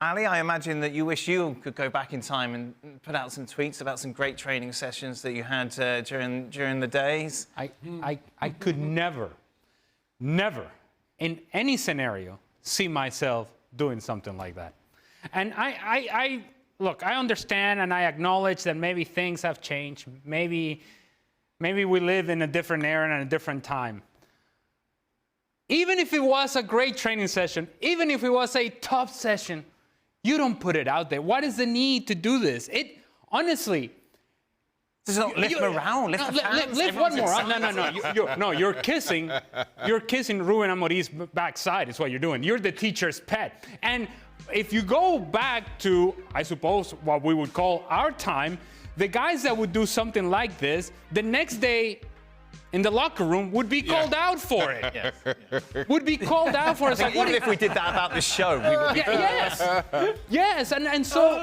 Ali, I imagine that you wish you could go back in time and put out some tweets about some great training sessions that you had during the days. I could never, in any scenario, see myself doing something like that. And look, I understand and I acknowledge that maybe things have changed. Maybe we live in a different era and a different time. Even if it was a great training session, even if it was a top session, you don't put it out there. What is the need to do this? It honestly. Just not lift morale, lift the fans. Lift one more up. No, you're kissing Ruben Amorim's backside. Is what you're doing. You're the teacher's pet. And if you go back to, I suppose, what we would call our time, the guys that would do something like this, the next day in the locker room would be called out for it. Yes. Would be called out for it. Like, even if we did that about the show, we would be Yes, and so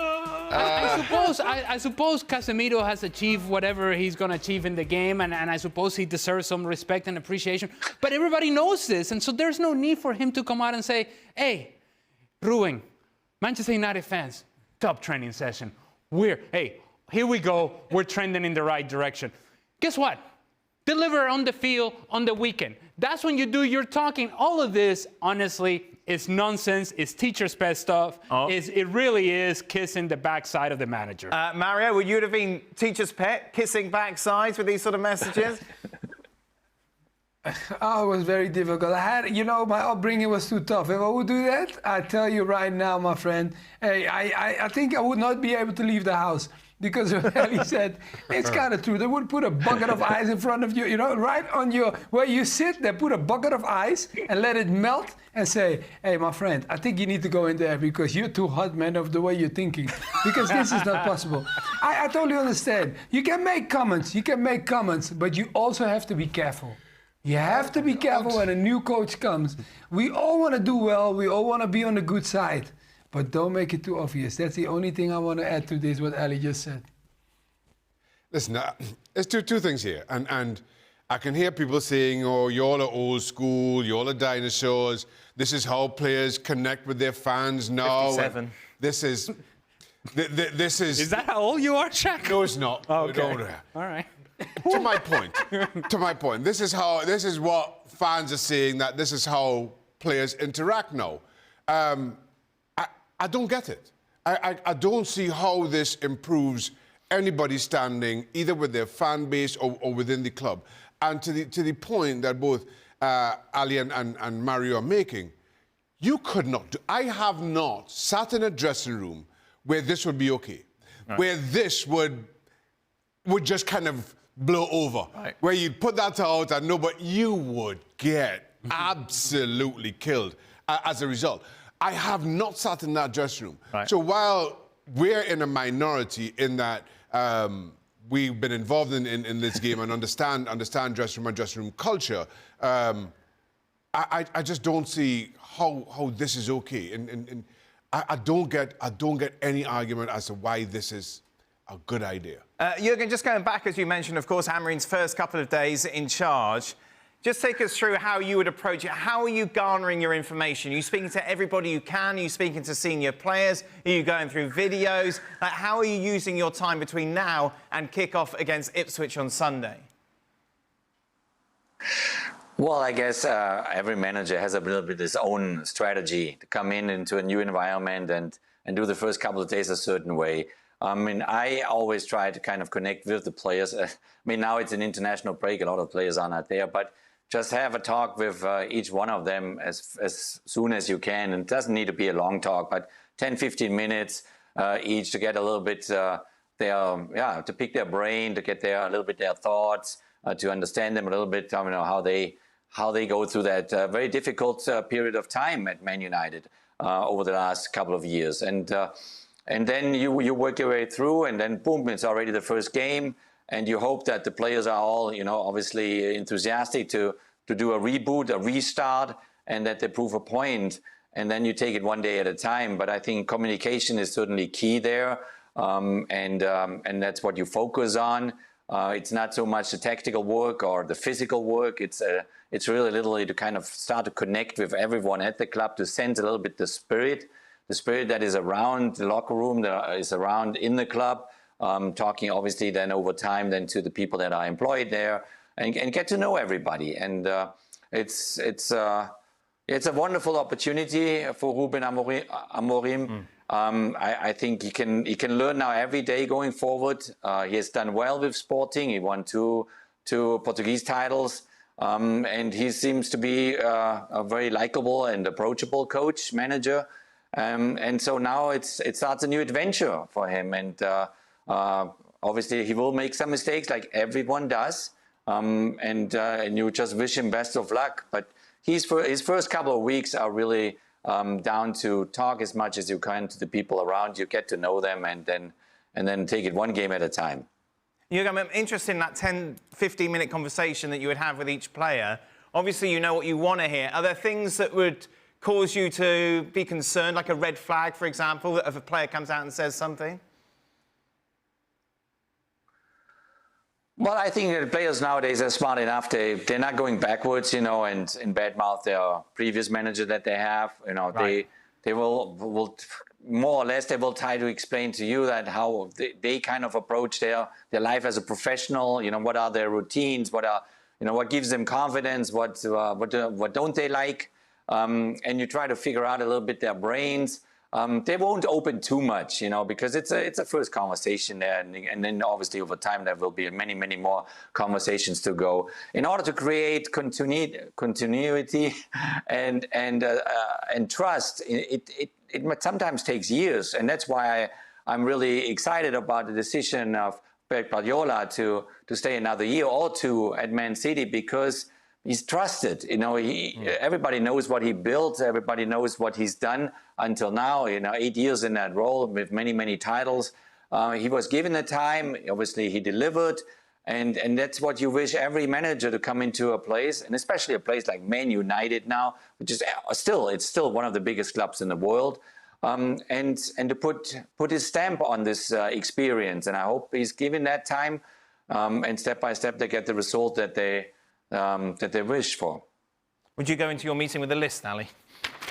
I suppose Casemiro has achieved whatever he's going to achieve in the game, and I suppose he deserves some respect and appreciation. But everybody knows this, and so there's no need for him to come out and say, hey, Ruben, Manchester United fans, top training session. Hey, here we go. We're trending in the right direction. Guess what? Deliver on the field on the weekend. That's when you do your talking. All of this, honestly, is nonsense. It's teacher's pet stuff. It really is kissing the backside of the manager. Mario, would you have been teacher's pet, kissing backsides with these sort of messages? Oh, it was very difficult. My upbringing was too tough. If I would do that, I tell you right now, my friend, hey, I think I would not be able to leave the house. Because he said, it's kind of true. They would put a bucket of ice in front of you, right on where you sit, they put a bucket of ice and let it melt and say, hey, my friend, I think you need to go in there because you're too hot, man, of the way you're thinking. Because this is not possible. I totally understand. You can make comments, but you also have to be careful. You have to be careful when a new coach comes. We all want to do well. We all want to be on the good side. But don't make it too obvious. That's the only thing I want to add to this, what Ali just said. Listen, there's two things here. And I can hear people saying, oh, you all are old school, you all are dinosaurs. This is how players connect with their fans now. 57. This is... Is that how old you are, Shaq? No, it's not. Okay. All right. To my point. This is what fans are saying, that this is how players interact now. I don't get it. I don't see how this improves anybody's standing, either with their fan base or within the club. And to the point that both Ali and Mario are making, you could not do... I have not sat in a dressing room where this would be okay, where this would just kind of blow over, where you'd put that out and no, but you would get absolutely killed as a result. I have not sat in that dressing room. So while we're in a minority in that we've been involved in this game and understand dressing room and dressing room culture, I just don't see how this is okay. And I don't get any argument as to why this is a good idea. Jürgen, just going back, as you mentioned, of course, Amorim's first couple of days in charge. Just take us through how you would approach it. How are you garnering your information? Are you speaking to everybody you can? Are you speaking to senior players? Are you going through videos? How are you using your time between now and kick-off against Ipswich on Sunday? Well, I guess every manager has a little bit his own strategy to come into a new environment and do the first couple of days a certain way. I mean, I always try to kind of connect with the players. I mean, now it's an international break. A lot of players are not there, but just have a talk with each one of them as soon as you can. And it doesn't need to be a long talk, but 10, 15 minutes each to get a little bit to pick their brain, to get a little bit their thoughts, to understand them a little bit, how they go through that very difficult period of time at Man United over the last couple of years. And then you work your way through, and then boom, it's already the first game. And you hope that the players are all, obviously enthusiastic to do a reboot, a restart, and that they prove a point. And then you take it one day at a time. But I think communication is certainly key there, and that's what you focus on. It's not so much the tactical work or the physical work. It's really literally to kind of start to connect with everyone at the club, to sense a little bit the spirit the spirit that is around the locker room, that is around in the club, talking obviously then over time then to the people that are employed there, and get to know everybody. And it's a wonderful opportunity for Ruben Amorim. I think he can learn now every day going forward. He has done well with Sporting. He won two Portuguese titles. And he seems to be a very likable and approachable coach, manager. And so now it starts a new adventure for him. And obviously he will make some mistakes like everyone does. And you just wish him best of luck. But his first couple of weeks are really down to talk as much as you can to the people around you, get to know them, and then take it one game at a time. Jürgen, I'm interested in that 10, 15-minute conversation that you would have with each player. Obviously, you know what you want to hear. Are there things that would cause you to be concerned, like a red flag, for example, if a player comes out and says something? Well, I think that players nowadays are smart enough. They're not going backwards, and badmouth their previous manager that they have. Right. They will more or less, they will try to explain to you that how they kind of approach their life as a professional. What are their routines? What gives them confidence? What don't they like? And you try to figure out a little bit their brains. They won't open too much, because it's a first conversation there, and then obviously over time there will be many, many more conversations to go. In order to create continuity and trust, it sometimes takes years, and that's why I'm really excited about the decision of Pep Guardiola to stay another year or two at Man City, because he's trusted. Everybody knows what he built. Everybody knows what he's done until now. 8 years in that role with many, many titles. He was given the time. Obviously, he delivered, and that's what you wish every manager to come into a place, and especially a place like Man United now, which is still one of the biggest clubs in the world, and to put his stamp on this experience. And I hope he's given that time, and step by step they get the result that they wish for. Would you go into your meeting with a list, Ali?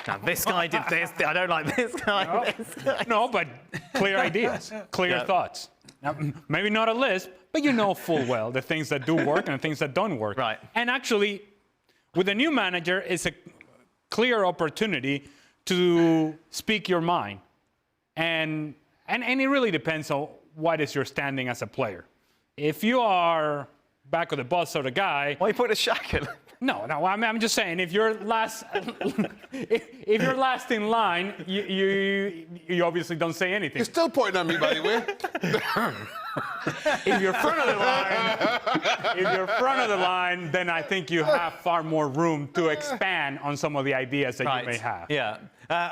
Now, this guy did this. I don't like this guy. No, this guy. No, but clear ideas, clear thoughts. Now, maybe not a list, but you know full well the things that do work and the things that don't work. Right. And actually, with a new manager, it's a clear opportunity to speak your mind. And it really depends on what is your standing as a player. If you are back of the bus sort of guy. Why you put a shackle? No. I'm just saying, if you're last, if you're last in line, you obviously don't say anything. You're still pointing at me, by the way. If you're front of the line, then I think you have far more room to expand on some of the ideas that you may have. Yeah.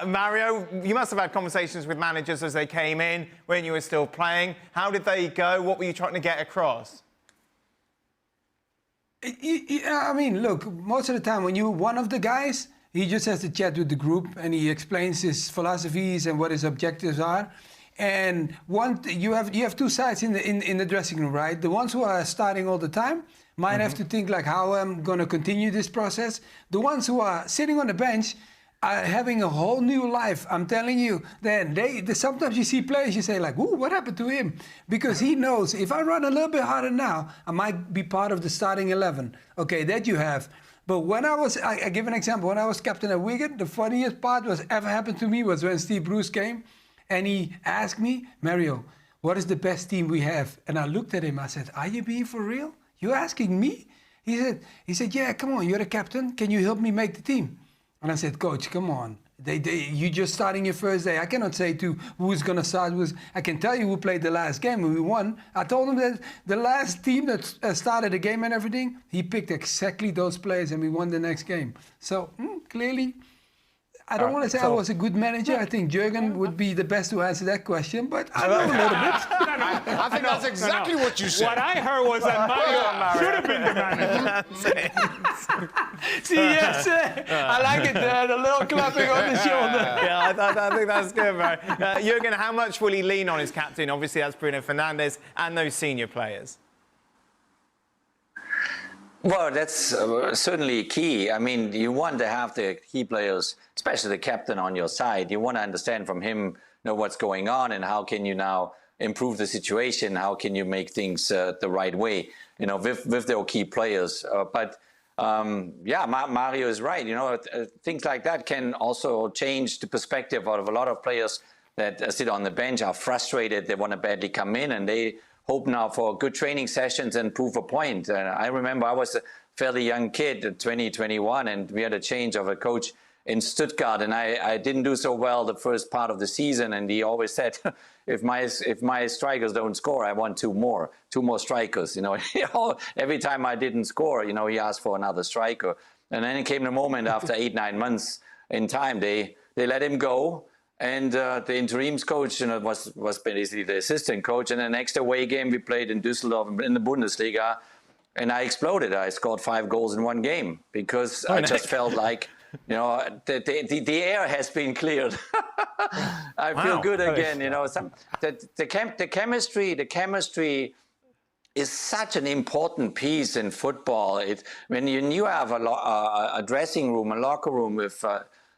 Mario, you must have had conversations with managers as they came in when you were still playing. How did they go? What were you trying to get across? I mean, look, most of the time when you're one of the guys, he just has to chat with the group and he explains his philosophies and what his objectives are. And you have two sides in the dressing room, right? The ones who are starting all the time might have to think like how I'm going to continue this process. The ones who are sitting on the bench are having a whole new life. I'm telling you, then sometimes you see players, you say like, ooh, what happened to him? Because he knows if I run a little bit harder now, I might be part of the starting 11. Okay, that you have. But when I give an example, when I was captain at Wigan, the funniest part was ever happened to me was when Steve Bruce came and he asked me, Mario, what is the best team we have? And I looked at him, I said, are you being for real? You asking me? He said, yeah, come on, you're the captain. Can you help me make the team? And I said, Coach, come on. You just starting your first day. I cannot say to who's going to start. I can tell you who played the last game and we won. I told him that the last team that started the game and everything, he picked exactly those players and we won the next game. So clearly, I don't want to say I was a good manager. I think Jürgen would be the best to answer that question, but I know a little bit. I think that's exactly what you said. What I heard was that Mario should have been the manager. See, yes, I like it, the little clapping on the shoulder. Yeah, I think that's good, Mario. Jürgen, how much will he lean on his captain? Obviously, that's Bruno Fernandes and those senior players. Well, that's certainly key. I mean, you want to have the key players, especially the captain, on your side. You want to understand from him, what's going on and how can you now improve the situation. How can you make things the right way? With their key players. Mario is right. Things like that can also change the perspective of a lot of players that sit on the bench, are frustrated. They want to badly come in, and they hope now for good training sessions and prove a point. And I remember I was a fairly young kid, 20, 21, and we had a change of a coach in Stuttgart, and I didn't do so well the first part of the season, and he always said, if my strikers don't score, I want two more strikers. Every time I didn't score, he asked for another striker. And then it came the moment after 8-9 months in time, they let him go. And the interims coach was basically the assistant coach. And the next away game we played in Düsseldorf in the Bundesliga, and I exploded. I scored 5 goals in one game because I just felt like, the air has been cleared. I feel good again. The chemistry is such an important piece in football. When you have a dressing room, a locker room with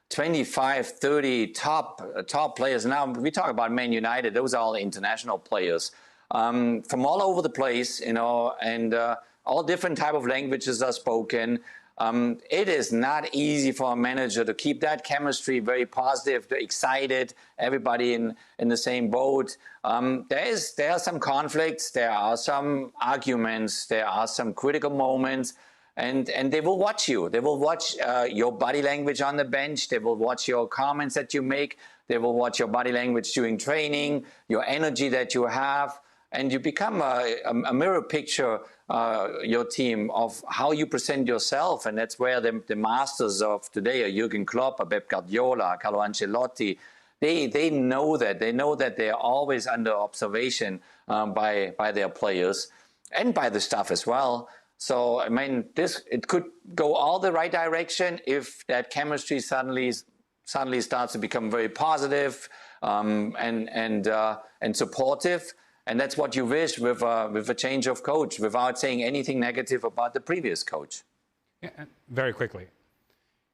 25, 30 top players. Now we talk about Man United; those are all international players from all over the place, and all different type of languages are spoken. It is not easy for a manager to keep that chemistry very positive, excited, everybody in the same boat. There are some conflicts, there are some arguments, there are some critical moments. And they will watch you. They will watch your body language on the bench. They will watch your comments that you make. They will watch your body language during training, your energy that you have. And you become a mirror picture, your team, of how you present yourself. And that's where the masters of today are Jurgen Klopp, Pep Guardiola, Carlo Ancelotti. They know that. They know that they're always under observation by their players and by the staff as well. So, I mean, it could go all the right direction if that chemistry suddenly starts to become very positive and supportive. And that's what you wish with a change of coach, without saying anything negative about the previous coach. Yeah, very quickly.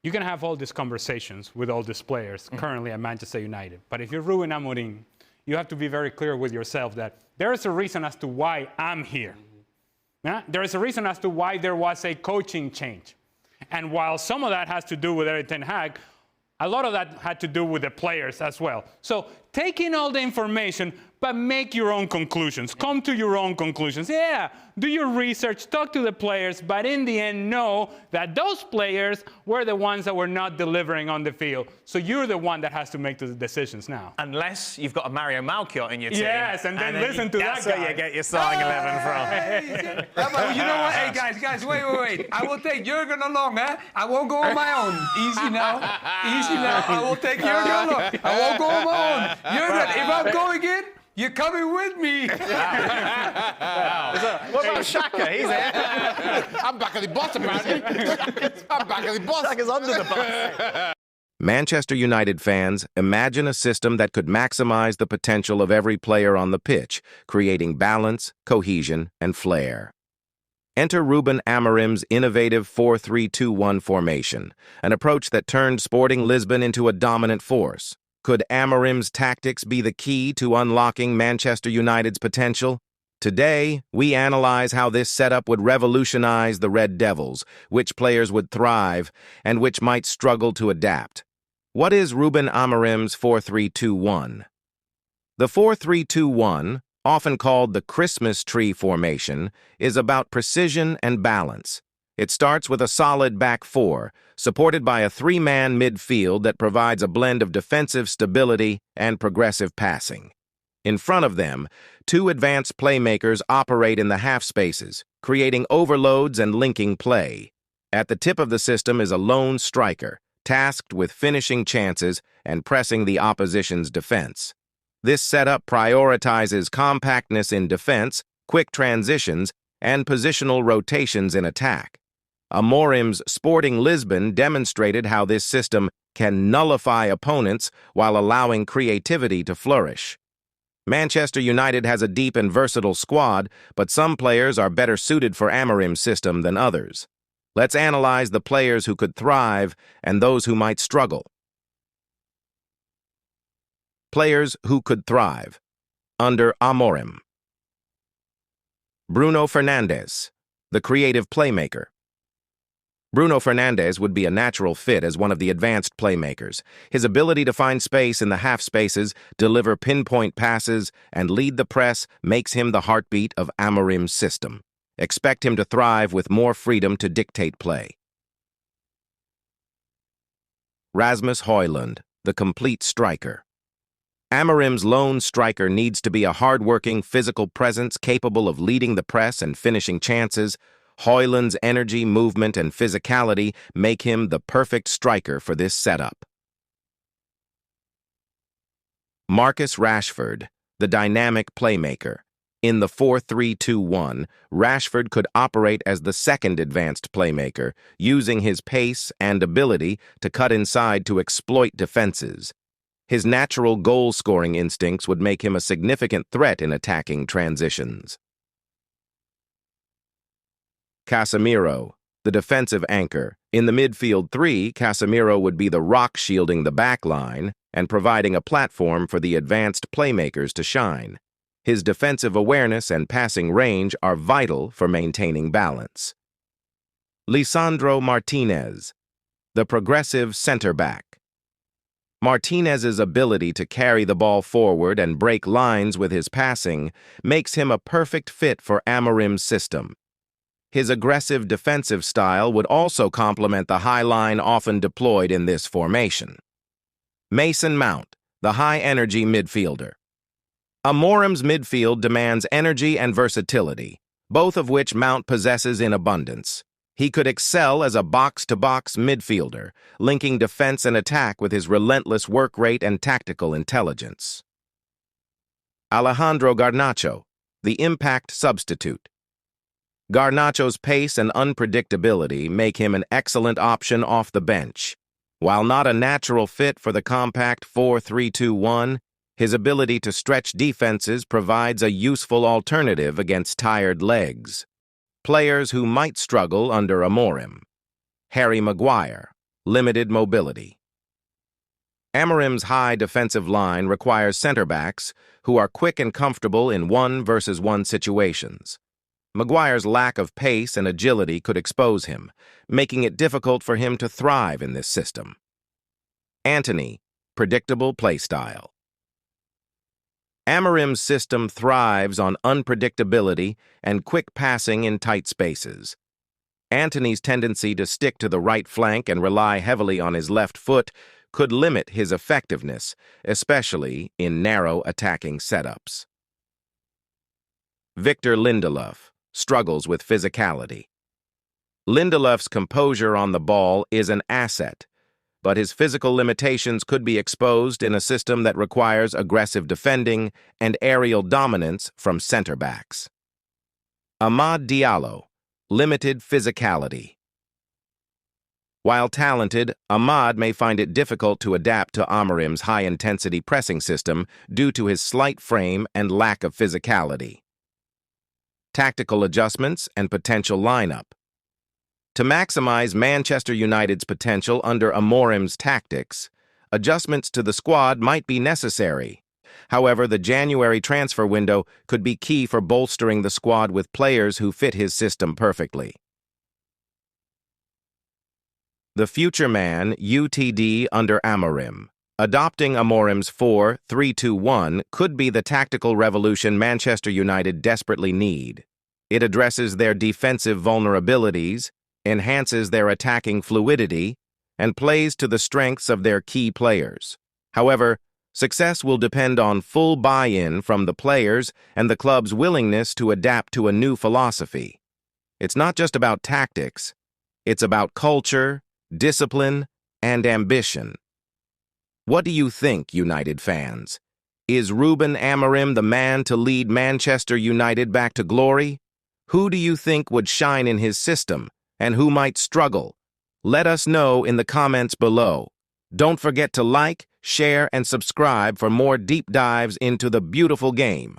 You can have all these conversations with all these players currently at Manchester United. But if you're Ruben Amorim, you have to be very clear with yourself that there is a reason as to why I'm here. Yeah? There is a reason as to why there was a coaching change. And while some of that has to do with Erik ten Hag, a lot of that had to do with the players as well. So take in all the information, but make your own conclusions. Come to your own conclusions. Yeah, do your research, talk to the players, but in the end, know that those players were the ones that were not delivering on the field. So you're the one that has to make the decisions now. Unless you've got a Mario Malchiot in your team. Yes, and then listen to that guy. That's where you get your starting 11 from. But you know what? Hey, guys, wait. I will take Jurgen along, huh? I won't go on my own. Easy now. I will take Jurgen along. I won't go on my own. Jurgen, if I'm going in, you're coming with me. What about Xhaka? He's there. I'm back at the boss, apparently. I'm back at the boss. Xhaka's under the bus. Manchester United fans, imagine a system that could maximize the potential of every player on the pitch, creating balance, cohesion, and flair. Enter Ruben Amorim's innovative 4-3-2-1 formation, an approach that turned Sporting Lisbon into a dominant force. Could Amorim's tactics be the key to unlocking Manchester United's potential? Today, we analyze how this setup would revolutionize the Red Devils, which players would thrive, and which might struggle to adapt. What is Ruben Amorim's 4-3-2-1? The 4-3-2-1, often called the Christmas tree formation, is about precision and balance. It starts with a solid back four, supported by a three-man midfield that provides a blend of defensive stability and progressive passing. In front of them, two advanced playmakers operate in the half spaces, creating overloads and linking play. At the tip of the system is a lone striker, tasked with finishing chances and pressing the opposition's defense. This setup prioritizes compactness in defense, quick transitions, and positional rotations in attack. Amorim's Sporting Lisbon demonstrated how this system can nullify opponents while allowing creativity to flourish. Manchester United has a deep and versatile squad, but some players are better suited for Amorim's system than others. Let's analyze the players who could thrive and those who might struggle. Players who could thrive under Amorim. Bruno Fernandes, the creative playmaker. Bruno Fernandes would be a natural fit as one of the advanced playmakers. His ability to find space in the half spaces, deliver pinpoint passes, and lead the press makes him the heartbeat of Amorim's system. Expect him to thrive with more freedom to dictate play. Rasmus Højlund, the complete striker. Amorim's lone striker needs to be a hard-working, physical presence capable of leading the press and finishing chances. Højlund's energy, movement, and physicality make him the perfect striker for this setup. Marcus Rashford, the dynamic playmaker. In the 4-3-2-1, Rashford could operate as the second advanced playmaker, using his pace and ability to cut inside to exploit defenses. His natural goal-scoring instincts would make him a significant threat in attacking transitions. Casemiro, the defensive anchor. In the midfield three, Casemiro would be the rock shielding the back line and providing a platform for the advanced playmakers to shine. His defensive awareness and passing range are vital for maintaining balance. Lisandro Martinez, the progressive center-back. Martinez's ability to carry the ball forward and break lines with his passing makes him a perfect fit for Amorim's system. His aggressive defensive style would also complement the high line often deployed in this formation. Mason Mount, the high-energy midfielder. Amorim's midfield demands energy and versatility, both of which Mount possesses in abundance. He could excel as a box-to-box midfielder, linking defense and attack with his relentless work rate and tactical intelligence. Alejandro Garnacho, the impact substitute. Garnacho's pace and unpredictability make him an excellent option off the bench. While not a natural fit for the compact 4-3-2-1, his ability to stretch defenses provides a useful alternative against tired legs. Players who might struggle under Amorim. Harry Maguire, limited mobility. Amorim's high defensive line requires center-backs who are quick and comfortable in 1-versus-1 situations. Maguire's lack of pace and agility could expose him, making it difficult for him to thrive in this system. Antony, predictable play style. Amorim's system thrives on unpredictability and quick passing in tight spaces. Antony's tendency to stick to the right flank and rely heavily on his left foot could limit his effectiveness, especially in narrow attacking setups. Victor Lindelof struggles with physicality. Lindelof's composure on the ball is an asset, but his physical limitations could be exposed in a system that requires aggressive defending and aerial dominance from center-backs. Amad Diallo, limited physicality. While talented, Amad may find it difficult to adapt to Amorim's high-intensity pressing system due to his slight frame and lack of physicality. Tactical adjustments and potential lineup. To maximize Manchester United's potential under Amorim's tactics, adjustments to the squad might be necessary. However, the January transfer window could be key for bolstering the squad with players who fit his system perfectly. The future man, UTD under Amorim. Adopting Amorim's 4-3-2-1 could be the tactical revolution Manchester United desperately need. It addresses their defensive vulnerabilities, enhances their attacking fluidity, and plays to the strengths of their key players. However, success will depend on full buy-in from the players and the club's willingness to adapt to a new philosophy. It's not just about tactics, it's about culture, discipline, and ambition. What do you think, United fans? Is Ruben Amorim the man to lead Manchester United back to glory? Who do you think would shine in his system, and who might struggle? Let us know in the comments below. Don't forget to like, share, and subscribe for more deep dives into the beautiful game.